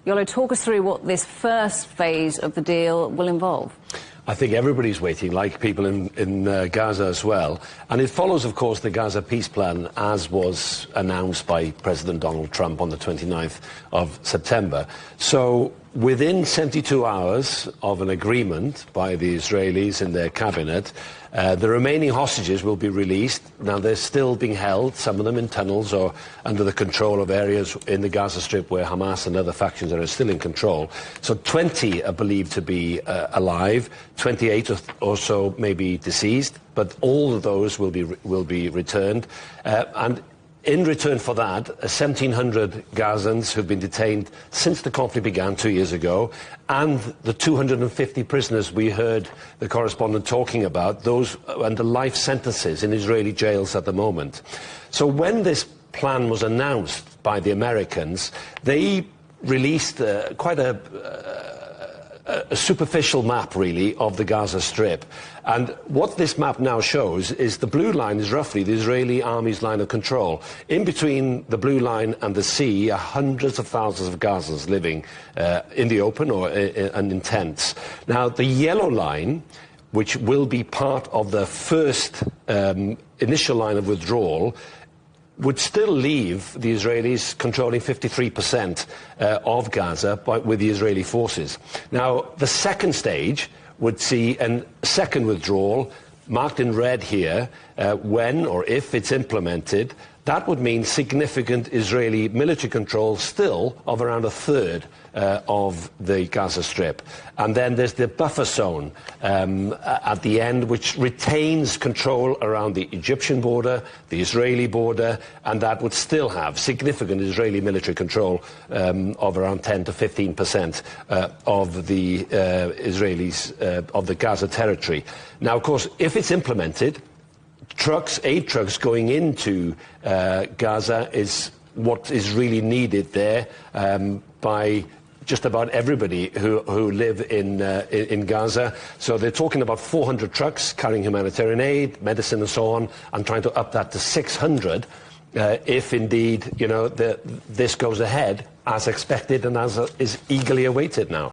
Iolo, talk us through what this first phase of the deal will involve. I think everybody's waiting, like people in Gaza as well. And it follows, of course, the Gaza peace plan as was announced by President Donald Trump on the 29th of September. So within 72 hours of an agreement by the Israelis in their cabinet, the remaining hostages will be released. Now, they're still being held, some of them in tunnels or under the control of areas in the Gaza Strip where Hamas and other factions are still in control. So 20 are believed to be alive, 28 or so may be deceased, but all of those will be returned. And in return for that, 1,700 Gazans who've been detained since the conflict began 2 years ago, and the 250 prisoners we heard the correspondent talking about, those under life sentences in Israeli jails at the moment. So when this plan was announced by the Americans, they released quite a superficial map, really, of the Gaza Strip. And what this map now shows is the blue line is roughly the Israeli army's line of control. In between the blue line and the sea are hundreds of thousands of Gazans living in the open or in tents. Now, the yellow line, which will be part of the first initial line of withdrawal, would still leave the Israelis controlling 53% of Gaza with the Israeli forces. Now, the second stage would see a second withdrawal, marked in red here, when or if it's implemented. That would mean significant Israeli military control still of around a third of the Gaza Strip. And then there's the buffer zone at the end, which retains control around the Egyptian border, the Israeli border, and that would still have significant Israeli military control of around 10 to 15% of the Israelis, of the Gaza territory. Now, of course, if it's implemented, aid trucks going into Gaza is what is really needed there by just about everybody who live in Gaza. So they're talking about 400 trucks carrying humanitarian aid, medicine and so on, and trying to up that to 600 if indeed, this goes ahead as expected and as is eagerly awaited now.